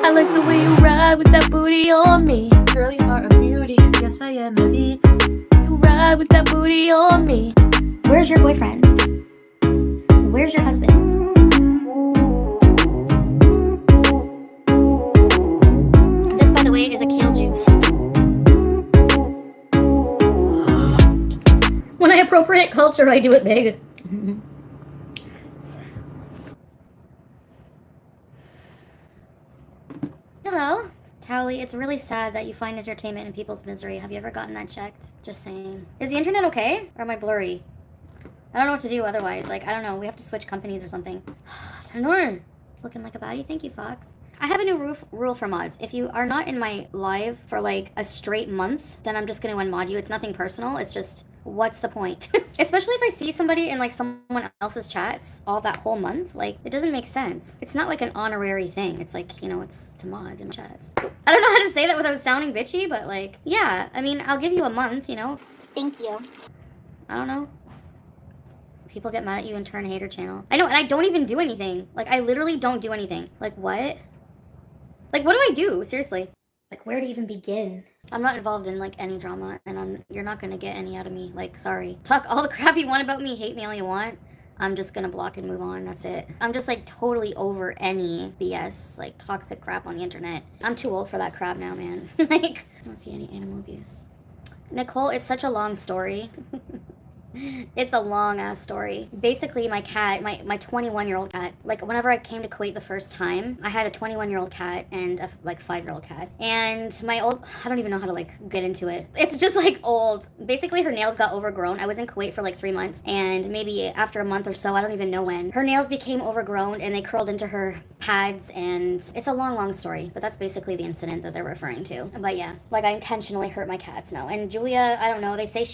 I like the way you ride with that booty on me. Girl, you are a beauty. Yes, I am a beast. You ride with that booty on me. Where's your boyfriends? Where's your husbands? This, by the way, is a kale juice. When I appropriate culture, I do it big. Hello. Towley, it's really sad that you find entertainment in people's misery. Have you ever gotten that checked? Just saying. Is the internet okay? Or am I blurry? I don't know what to do otherwise. Like, I don't know. We have to switch companies or something. Tanur. Looking like a baddie. Thank you, Fox. I have a new rule for mods. If you are not in my live for like a straight month, then I'm just going to unmod you. It's nothing personal. It's just, what's the point? Especially if I see somebody in like someone else's chats all that whole month. Like, it doesn't make sense. It's not like an honorary thing. It's like, you know, it's to mod in chats. I don't know how to say that without sounding bitchy, but like, yeah. I mean, I'll give you a month, you know? Thank you. I don't know. People get mad at you and turn hater channel. I know, and I don't even do anything. Like, I literally don't do anything. Like, what? Like, what do I do? Seriously. Like, where to even begin? I'm not involved in, like, any drama, and you're not gonna get any out of me. Like, sorry. Talk all the crap you want about me, hate me all you want. I'm just gonna block and move on, that's it. I'm just, like, totally over any BS, like, toxic crap on the internet. I'm too old for that crap now, man. Like, I don't see any animal abuse. Nicole, it's such a long story. It's a long ass story. Basically, my cat, my 21-year-old cat, like whenever I came to Kuwait the first time, I had a 21-year-old cat and a like 5-year-old cat. And my old, I don't even know how to like get into it. It's just like old. Basically, her nails got overgrown. I was in Kuwait for like 3 months, and maybe after a month or so, I don't even know when, her nails became overgrown and they curled into her pads, and it's a long story, but that's basically the incident that they're referring to. But yeah, like I intentionally hurt my cats, no. And Julia, I don't know, they say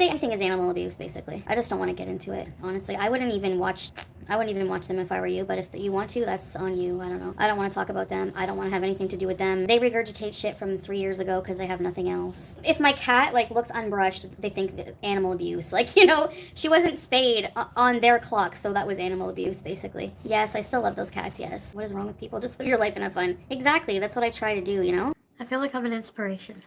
anything is animal abuse, basically. I just don't want to get into it, honestly. I wouldn't even watch them if I were you, but if you want to, that's on you. I don't know. I don't want to talk about them. I don't want to have anything to do with them. They regurgitate shit from 3 years ago because they have nothing else. If my cat, like, looks unbrushed, they think that animal abuse. Like, you know, she wasn't spayed on their clock, so that was animal abuse, basically. Yes, I still love those cats, yes. What is wrong with people? Just live your life and have fun. Exactly, that's what I try to do, you know? I feel like I'm an inspiration.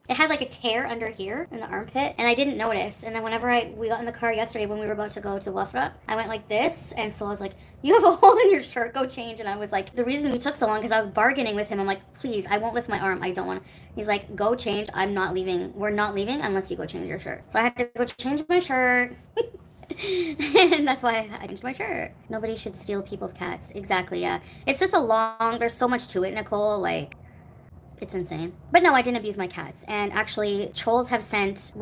It had like a tear under here in the armpit, and I didn't notice. And then whenever we got in the car yesterday when we were about to go to Wafra, I went like this, and so I was like, you have a hole in your shirt, go change. And I was like, the reason we took so long, because I was bargaining with him. I'm like, please, I won't lift my arm, I don't want to. He's like, go change, I'm not leaving. We're not leaving unless you go change your shirt. So I had to go change my shirt. And that's why I changed my shirt. Nobody should steal people's cats. Exactly, yeah. It's just there's so much to it, Nicole, like, it's insane. But no, I didn't abuse my cats. And actually, trolls have sent,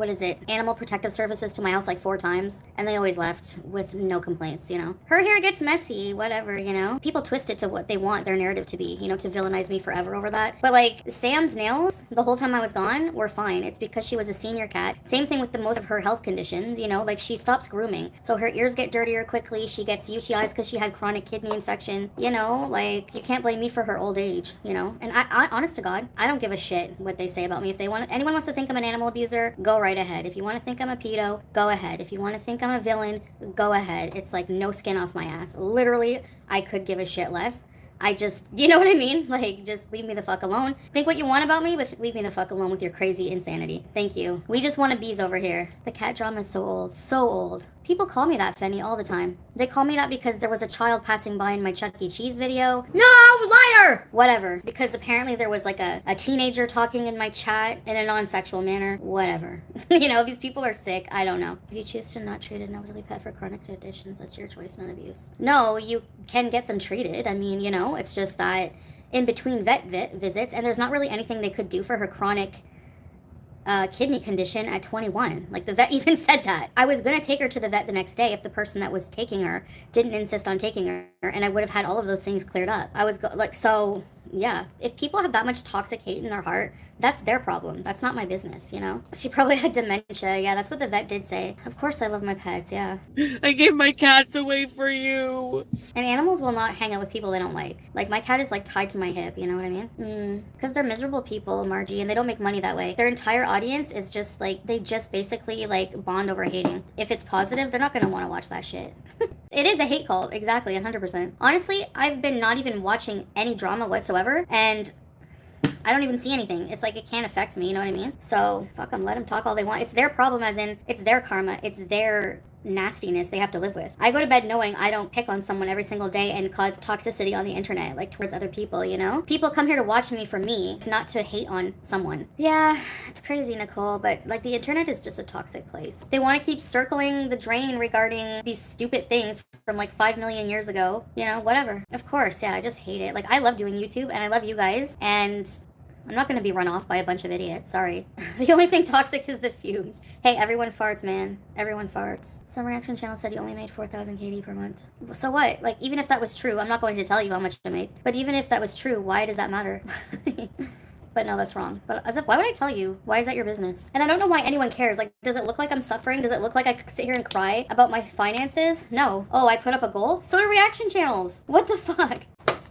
Animal Protective Services to my house like 4 times. And they always left with no complaints, you know. Her hair gets messy, whatever, you know. People twist it to what they want their narrative to be, you know, to villainize me forever over that. But like, Sam's nails, the whole time I was gone, were fine. It's because she was a senior cat. Same thing with most of her health conditions, you know. Like, she stops grooming. So her ears get dirtier quickly. She gets UTIs because she had chronic kidney infection. You know, like, you can't blame me for her old age, you know. And I honest to God, I don't give a shit what they say about me. If anyone wants to think I'm an animal abuser, go right ahead. If you want to think I'm a pedo, go ahead. If you want to think I'm a villain, go ahead. It's like no skin off my ass. Literally, I could give a shit less. You know what I mean? Like, just leave me the fuck alone. Think what you want about me, but leave me the fuck alone with your crazy insanity. Thank you. We just want to bees over here. The cat drama is so old. So old. People call me that, Fenny, all the time. They call me that because there was a child passing by in my Chuck E. Cheese video. No, liar! Whatever. Because apparently there was like a teenager talking in my chat in a non-sexual manner. Whatever. You know, these people are sick. I don't know. If you choose to not treat an elderly pet for chronic conditions, that's your choice, not abuse. No, you can get them treated. I mean, you know, it's just that in between vet visits, and there's not really anything they could do for her chronic kidney condition at 21. Like, the vet even said that. I was gonna take her to the vet the next day if the person that was taking her didn't insist on taking her, and I would have had all of those things cleared up. So yeah, if people have that much toxic hate in their heart, that's their problem. That's not my business, you know? She probably had dementia. Yeah, that's what the vet did say. Of course I love my pets, yeah. I gave my cats away for you. And animals will not hang out with people they don't like. Like, my cat is, like, tied to my hip, you know what I mean? Because they're miserable people, Margie, and they don't make money that way. Their entire audience is just, like, they just basically, like, bond over hating. If it's positive, they're not gonna want to watch that shit. It is a hate cult, exactly, 100%. Honestly, I've been not even watching any drama whatsoever whatsoever, and I don't even see anything. It's like it can't affect me, you know what I mean? So fuck them, let them talk all they want. It's their problem, as in it's their karma, it's their nastiness they have to live with. I go to bed knowing I don't pick on someone every single day and cause toxicity on the internet, like towards other people, you know? People come here to watch me for me, not to hate on someone. Yeah, it's crazy, Nicole, but like the internet is just a toxic place. They want to keep circling the drain regarding these stupid things from like 5 million years ago, you know, whatever. Of course, yeah, I just hate it. Like I love doing YouTube and I love you guys, and I'm not going to be run off by a bunch of idiots, sorry. The only thing toxic is the fumes. Hey, everyone farts, man. Everyone farts. Some reaction channel said you only made 4,000 KD per month. So what? Like, even if that was true, I'm not going to tell you how much I make. But even if that was true, why does that matter? But no, that's wrong. But as if, why would I tell you? Why is that your business? And I don't know why anyone cares. Like, does it look like I'm suffering? Does it look like I sit here and cry about my finances? No. Oh, I put up a goal? So do reaction channels. What the fuck?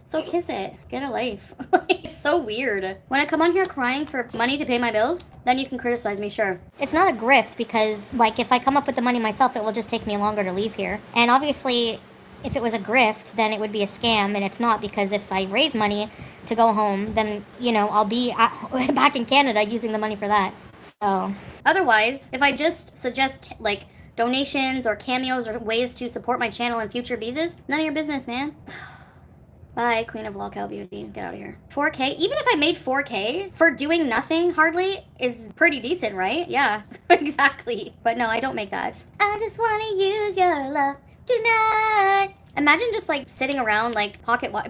So kiss it. Get a life. It's so weird. When I come on here crying for money to pay my bills, then you can criticize me, sure. It's not a grift because, like, if I come up with the money myself, it will just take me longer to leave here. And obviously, if it was a grift, then it would be a scam, and it's not, because if I raise money to go home, then, you know, I'll be back in Canada using the money for that. So, otherwise, if I just suggest, like, donations or cameos or ways to support my channel and future visas, none of your business, man. Bye, Queen of Lolcow Beauty. Get out of here. 4K? Even if I made 4K for doing nothing hardly is pretty decent, right? Yeah, exactly. But no, I don't make that. I just want to use your love tonight. Imagine just like sitting around like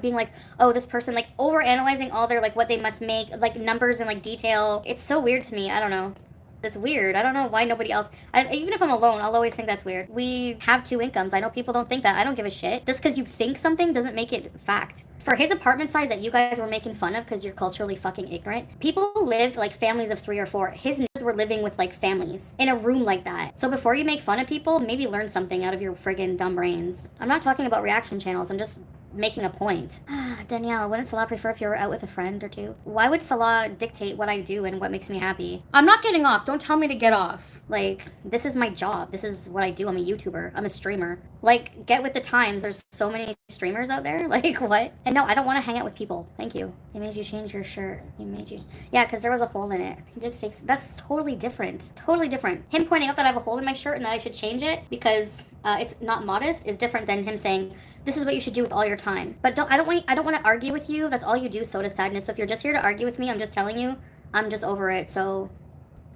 being like, oh, this person, like over-analyzing all their like what they must make, like numbers and like detail. It's so weird to me. I don't know. That's weird. I don't know why nobody else... even if I'm alone, I'll always think that's weird. We have 2 incomes. I know people don't think that. I don't give a shit. Just because you think something doesn't make it fact. For his apartment size that you guys were making fun of because you're culturally fucking ignorant, people live like families of 3 or 4. His niggas were living with like families in a room like that. So before you make fun of people, maybe learn something out of your friggin' dumb brains. I'm not talking about reaction channels. I'm just making a point. Danielle, wouldn't Salah prefer if you were out with a friend or 2? Why would Salah dictate what I do and what makes me happy? I'm not getting off. Don't tell me to get off. Like, this is my job. This is what I do. I'm a YouTuber. I'm a streamer. Like, get with the times. There's so many streamers out there. Like, what? And no, I don't want to hang out with people. Thank you. He made you change your shirt. He made you... Yeah, because there was a hole in it. He did take... That's totally different. Totally different. Him pointing out that I have a hole in my shirt and that I should change it because it's not modest is different than him saying, this is what you should do with all your time. But I don't want to argue with you. That's all you do, soda sadness. So if you're just here to argue with me, I'm just telling you, I'm just over it. So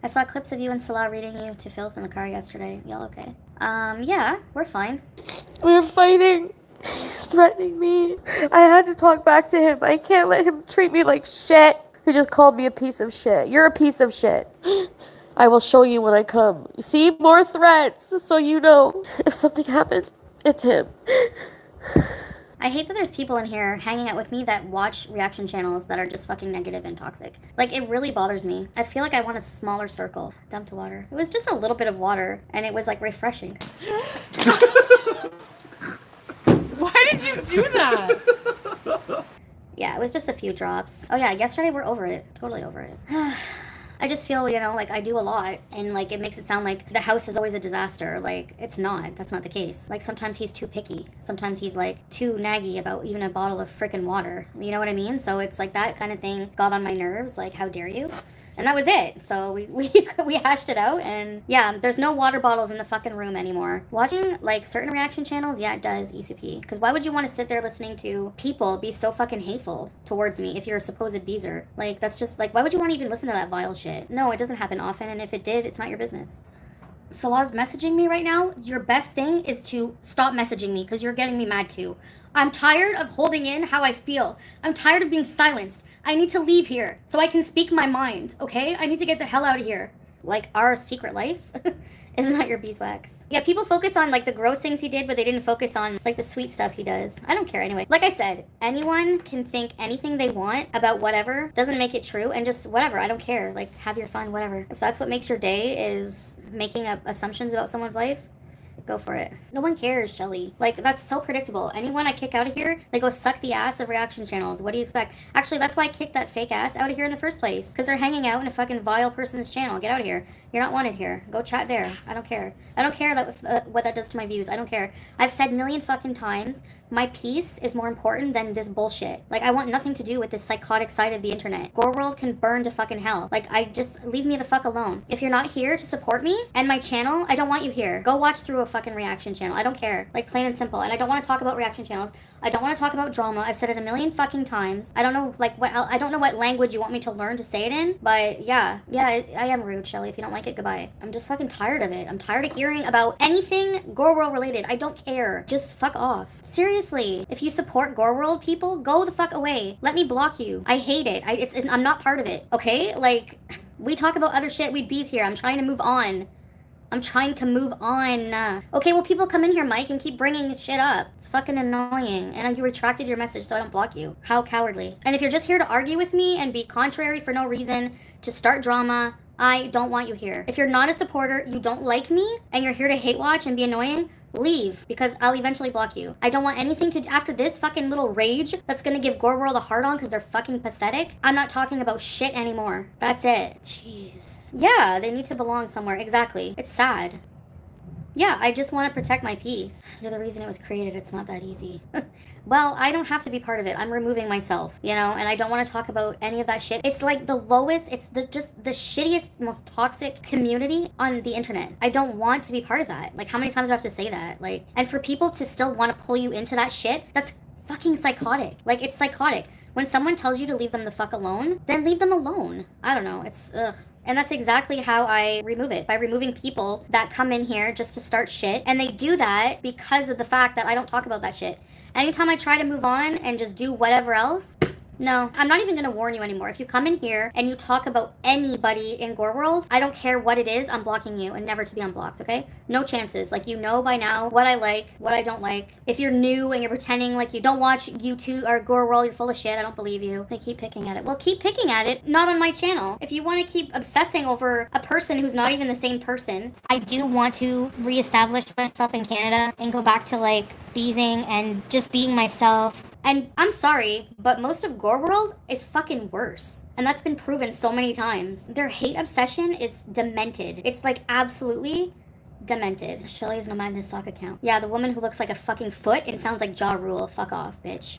I saw clips of you and Salah reading you to filth in the car yesterday. Y'all okay? Yeah, we're fine. We were fighting. He's threatening me. I had to talk back to him. I can't let him treat me like shit. He just called me a piece of shit. You're a piece of shit. I will show you when I come. See, more threats, so you know. If something happens, it's him. I hate that there's people in here hanging out with me that watch reaction channels that are just fucking negative and toxic. Like, it really bothers me. I feel like I want a smaller circle. Dumped water. It was just a little bit of water, and it was, like, refreshing. Why did you do that? Yeah, it was just a few drops. Oh, yeah, yesterday we're over it. Totally over it. I just feel, you know, like I do a lot and like it makes it sound like the house is always a disaster. Like, it's not. That's not the case. Like, sometimes he's too picky. Sometimes he's like too naggy about even a bottle of frickin' water. You know what I mean? So it's like that kind of thing got on my nerves. Like, how dare you? And that was it. So we hashed it out, and yeah, there's no water bottles in the fucking room anymore. Watching like certain reaction channels, yeah, it does, ECP. Because why would you want to sit there listening to people be so fucking hateful towards me if you're a supposed beezer? Like, that's just like, why would you want to even listen to that vile shit? No, it doesn't happen often, and if it did, it's not your business. Salah's messaging me right now. Your best thing is to stop messaging me because you're getting me mad too. I'm tired of holding in how I feel. I'm tired of being silenced. I need to leave here so I can speak my mind, okay? I need to get the hell out of here. Like, our secret life is not your beeswax. Yeah, people focus on, like, the gross things he did, but they didn't focus on, like, the sweet stuff he does. I don't care anyway. Like I said, anyone can think anything they want about whatever. Doesn't make it true, and just whatever. I don't care. Like, have your fun, whatever. If that's what makes your day is making up assumptions about someone's life, Go for it. No one cares, Shelly. Like, that's so predictable. Anyone I kick out of here, they go suck the ass of reaction channels. What do you expect? Actually, that's why I kicked that fake ass out of here in the first place. Because they're hanging out in a fucking vile person's channel. Get out of here. You're not wanted here. Go chat there. I don't care. I don't care that what that does to my views. I don't care. I've said a million fucking times, my peace is more important than this bullshit. Like, I want nothing to do with this psychotic side of the internet. Gore World can burn to fucking hell. Like, leave me the fuck alone. If you're not here to support me and my channel, I don't want you here. Go watch through a fucking reaction channel. I don't care. Like, plain and simple. And I don't want to talk about reaction channels. I don't want to talk about drama. I've said it a million fucking times. I don't know, like, I don't know what language you want me to learn to say it in, but yeah, I am rude, Shelly. If you don't like it, goodbye. I'm just fucking tired of it. I'm tired of hearing about anything Gore World related. I don't care. Just fuck off. Seriously, if you support Gore World people, go the fuck away. Let me block you. I hate it. I'm not part of it. Okay? Like, we talk about other shit. We bees here. I'm trying to move on. Okay, well, people come in here, Mike, and keep bringing shit up. It's fucking annoying. And you retracted your message, so I don't block you. How cowardly. And if you're just here to argue with me and be contrary for no reason, to start drama, I don't want you here. If you're not a supporter, you don't like me, and you're here to hate watch and be annoying, leave, because I'll eventually block you. I don't want anything to, after this fucking little rage that's gonna give Gore World a hard on because they're fucking pathetic, I'm not talking about shit anymore. That's it. Jeez. Yeah, they need to belong somewhere. Exactly. It's sad. Yeah, I just want to protect my peace. You're the reason it was created. It's not that easy. Well, I don't have to be part of it. I'm removing myself, you know, and I don't want to talk about any of that shit. It's like the lowest, it's just the shittiest, most toxic community on the internet. I don't want to be part of that. Like, how many times do I have to say that? Like, and for people to still want to pull you into that shit, that's fucking psychotic. Like, it's psychotic. When someone tells you to leave them the fuck alone, then leave them alone. I don't know. It's, ugh. And that's exactly how I remove it, by removing people that come in here just to start shit. And they do that because of the fact that I don't talk about that shit. Anytime I try to move on and just do whatever else, no, I'm not even gonna warn you anymore. If you come in here and you talk about anybody in Gore World, I don't care what it is, I'm blocking you and never to be unblocked, okay? No chances. Like, you know by now what I like, what I don't like. If you're new and you're pretending like you don't watch YouTube or Gore World, you're full of shit, I don't believe you. They keep picking at it. Well, keep picking at it, not on my channel. If you want to keep obsessing over a person who's not even the same person, I do want to reestablish myself in Canada and go back to, like, beezing and just being myself. And I'm sorry, but most of Gore World is fucking worse. And that's been proven so many times. Their hate obsession is demented. It's like absolutely demented. Shelly's No Madness sock account. Yeah, the woman who looks like a fucking foot and sounds like Ja Rule. Fuck off, bitch.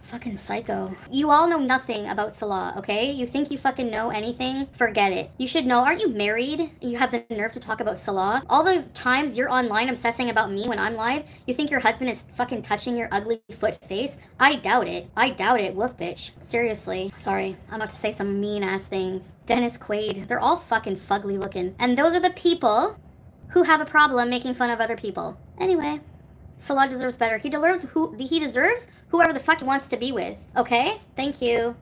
Fucking psycho. You all know nothing about Salah, okay? You think you fucking know anything? Forget it. You should know. Aren't you married? You have the nerve to talk about Salah? All the times you're online obsessing about me when I'm live, you think your husband is fucking touching your ugly foot face? I doubt it. I doubt it. Woof, bitch. Seriously. Sorry. I'm about to say some mean-ass things. Dennis Quaid. They're all fucking fugly looking. And those are the people who have a problem making fun of other people. Anyway. Salah deserves better. He deserves whoever the fuck he wants to be with. Okay? Thank you.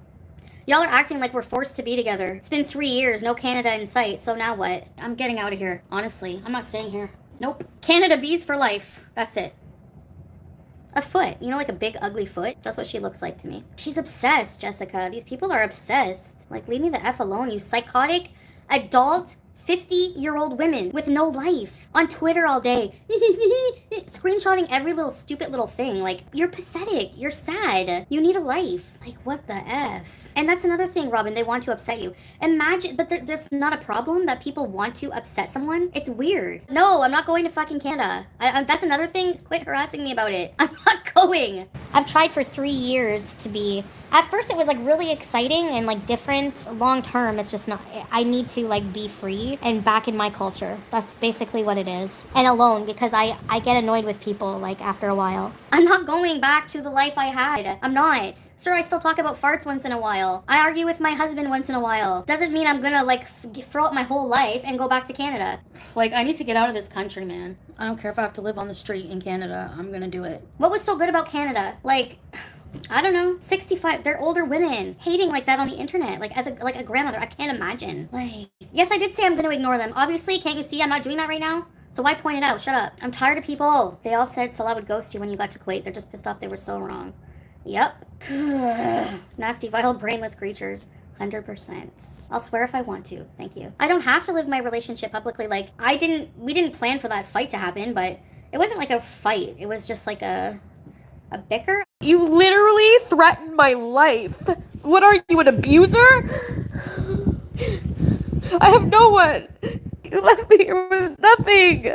Y'all are acting like we're forced to be together. It's been 3 years, no Canada in sight, so now what? I'm getting out of here. Honestly, I'm not staying here. Nope. Canada bees for life. That's it. A foot. You know, like a big ugly foot? That's what she looks like to me. She's obsessed, Jessica. These people are obsessed. Like, leave me the F alone, you psychotic, adult, 50-year-old women with no life on Twitter all day, screenshotting every little stupid little thing. Like, you're pathetic. You're sad. You need a life. Like, what the F? And that's another thing, Robin. They want to upset you. Imagine, but that's not a problem that people want to upset someone. It's weird. No, I'm not going to fucking Canada. That's another thing. Quit harassing me about it. I'm not going. I've tried for 3 years to be. At first, it was like really exciting and like different. Long term, it's just not. I need to like be free and back in my culture. That's basically what it is. And alone, because I get annoyed with people like after a while. I'm not going back to the life I had. I'm not. Sure, I still talk about farts once in a while. I argue with my husband once in a while. Doesn't mean I'm gonna like throw out my whole life and go back to Canada. Like, I need to get out of this country, man. I don't care if I have to live on the street in Canada. I'm gonna do it. What was so good about Canada? Like, I don't know, 65, they're older women hating like that on the internet, like as a grandmother. I can't imagine. Like, yes, I did say I'm going to ignore them. Obviously, can't you see I'm not doing that right now? So why point it out? Shut up. I'm tired of people. They all said Salah would ghost you when you got to Kuwait. They're just pissed off they were so wrong. Yep. Nasty, vile, brainless creatures. 100%. I'll swear if I want to. Thank you. I don't have to live my relationship publicly. Like, we didn't plan for that fight to happen, but it wasn't like a fight. It was just like a bicker. You literally threatened my life. What are you, an abuser? I have no one. You left me here with nothing.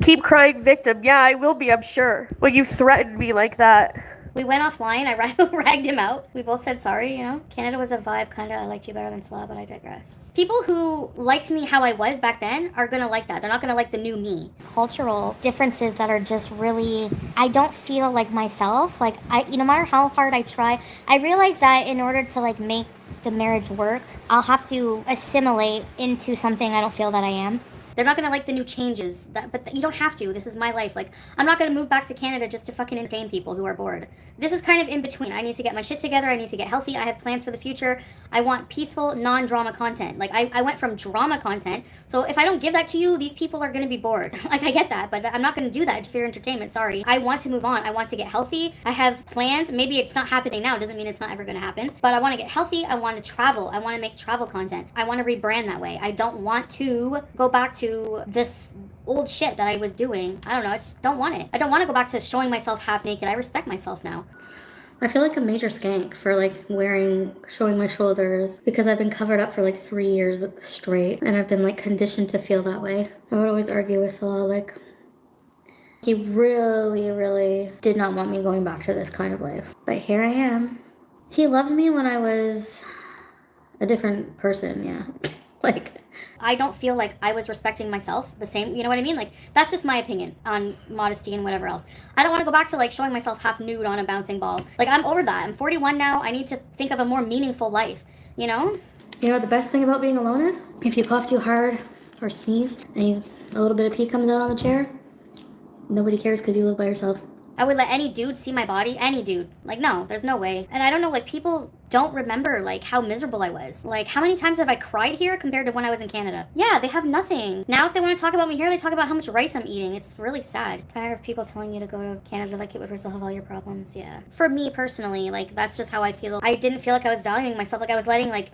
Keep crying victim. Yeah, I will be, I'm sure. When you threatened me like that. We went offline. I ragged him out. We both said sorry, you know? Canada was a vibe, kinda. I liked you better than Slav, but I digress. People who liked me how I was back then are gonna like that. They're not gonna like the new me. Cultural differences that are just really... I don't feel like myself. Like, no matter how hard I try, I realize that in order to, like, make the marriage work, I'll have to assimilate into something I don't feel that I am. They're not gonna like the new changes, but you don't have to. This is my life. Like, I'm not gonna move back to Canada just to fucking entertain people who are bored. This is kind of in between. I need to get my shit together. I need to get healthy. I have plans for the future. I want peaceful, non-drama content. Like, I went from drama content, so if I don't give that to you, these people are gonna be bored. Like, I get that, but I'm not gonna do that just for your entertainment. Sorry. I want to move on. I want to get healthy. I have plans. Maybe it's not happening now. Doesn't mean it's not ever gonna happen. But I want to get healthy. I want to travel. I want to make travel content. I want to rebrand that way. I don't want to go back to this old shit that I was doing. I don't know. I just don't want it. I don't want to go back to showing myself half naked. I respect myself now. I feel like a major skank for like showing my shoulders because I've been covered up for like 3 years straight and I've been like conditioned to feel that way. I would always argue with Salah, like, he really, really did not want me going back to this kind of life. But here I am. He loved me when I was a different person, yeah. Like, I don't feel like I was respecting myself the same, you know what I mean? Like, that's just my opinion on modesty and whatever else. I don't want to go back to, like, showing myself half nude on a bouncing ball. Like, I'm over that. I'm 41 now. I need to think of a more meaningful life, you know? You know what the best thing about being alone is? If you cough too hard or sneeze and a little bit of pee comes out on the chair, nobody cares because you live by yourself. I would let any dude see my body, any dude. Like, no, there's no way. And I don't know, like, people don't remember, like, how miserable I was. Like, how many times have I cried here compared to when I was in Canada? Yeah, they have nothing. Now, if they want to talk about me here, they talk about how much rice I'm eating. It's really sad. Tired of people telling you to go to Canada like it would resolve all your problems, yeah. For me, personally, like, that's just how I feel. I didn't feel like I was valuing myself. Like, I was letting, like,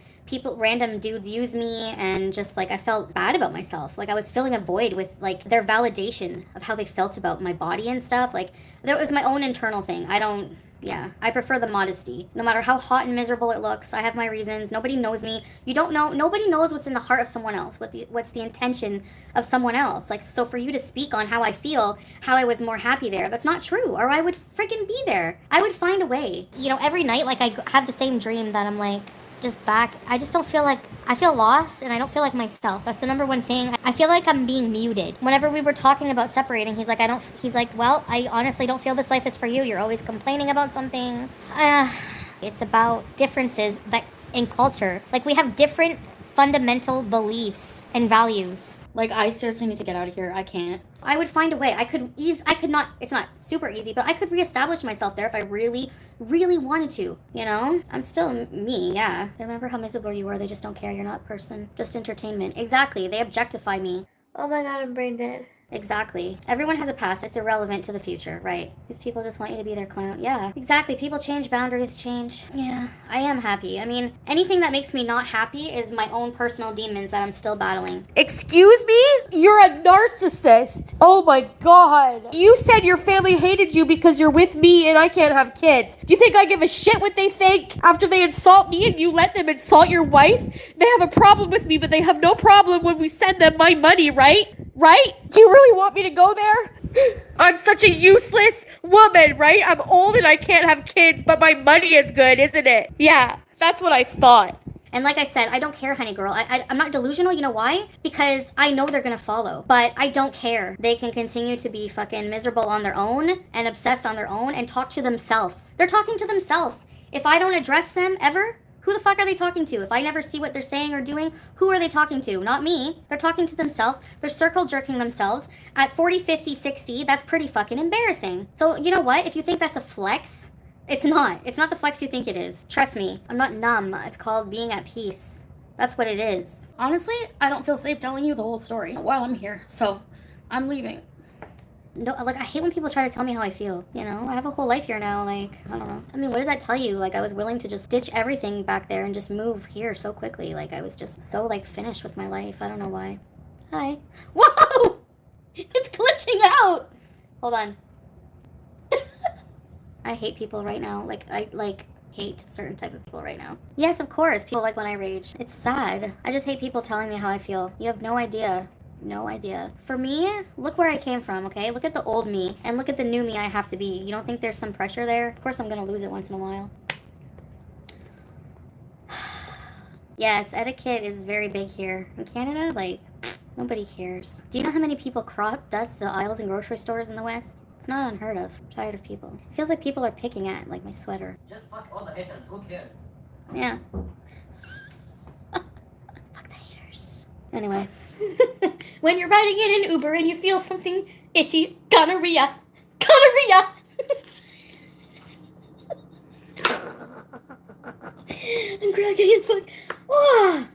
random dudes use me, and just, like, I felt bad about myself. Like, I was filling a void with, like, their validation of how they felt about my body and stuff. Like, that was my own internal thing. I prefer the modesty. No matter how hot and miserable it looks, I have my reasons. Nobody knows me. You don't know. Nobody knows what's in the heart of someone else, what's the intention of someone else. Like, so for you to speak on how I feel, how I was more happy there, that's not true, or I would freaking be there. I would find a way. You know, every night, like, I have the same dream that I'm, like, just back. I just don't feel like, I feel lost and I don't feel like myself. That's the number one thing. I feel like I'm being muted. Whenever we were talking about separating, he's like, well, I honestly don't feel this life is for you. You're always complaining about something. It's about differences that in culture. Like, we have different fundamental beliefs and values. Like, I seriously need to get out of here. I can't. I would find a way. I could not, it's not super easy, but I could reestablish myself there if I really, really wanted to, you know? I'm still me, yeah. They remember how miserable you were. They just don't care. You're not a person. Just entertainment. Exactly. They objectify me. Oh my god, I'm brain dead. Exactly. Everyone has a past. It's irrelevant to the future, right? These people just want you to be their clown. Yeah, exactly. People change, boundaries change. Yeah, I am happy. I mean, anything that makes me not happy is my own personal demons that I'm still battling. Excuse me? You're a narcissist. Oh my god. You said your family hated you because you're with me and I can't have kids. Do you think I give a shit what they think after they insult me and you let them insult your wife? They have a problem with me, but they have no problem when we send them my money, right? Right? Do you really want me to go there? I'm such a useless woman, right? I'm old and I can't have kids, but my money is good, isn't it? Yeah, that's what I thought. And like I said, I don't care, honey girl. I'm not delusional. You know why? Because I know they're gonna follow. But I don't care. They can continue to be fucking miserable on their own and obsessed on their own and talk to themselves. They're talking to themselves. If I don't address them ever, who the fuck are they talking to? If I never see what they're saying or doing, who are they talking to? Not me. They're talking to themselves. They're circle jerking themselves. At 40, 50, 60, that's pretty fucking embarrassing. So you know what? If you think that's a flex, it's not. It's not the flex you think it is. Trust me. I'm not numb. It's called being at peace. That's what it is. Honestly, I don't feel safe telling you the whole story while I'm here. So I'm leaving. no, like, I hate when people try to tell me how I feel, you know? I have a whole life here now, like, I don't know. I mean, what does that tell you? Like, I was willing to just ditch everything back there and just move here so quickly. Like, I was just so, like, finished with my life. I don't know why. Hi. Whoa! It's glitching out! Hold on. I hate people right now. Like, I, hate certain type of people right now. Yes, of course. People like when I rage. It's sad. I just hate people telling me how I feel. You have no idea. No idea. For me, look where I came from, okay? Look at the old me, and look at the new me I have to be. You don't think there's some pressure there? Of course I'm gonna lose it once in a while. Yes, etiquette is very big here. In Canada, like, nobody cares. Do you know how many people crop dust the aisles in grocery stores in the West? It's not unheard of. I'm tired of people. It feels like people are picking at, like, my sweater. Just fuck all the haters, who cares? Yeah. Fuck the haters. Anyway. When you're riding in an Uber and you feel something itchy, gonorrhea. Gonorrhea! I'm cracking and fuck. Oh.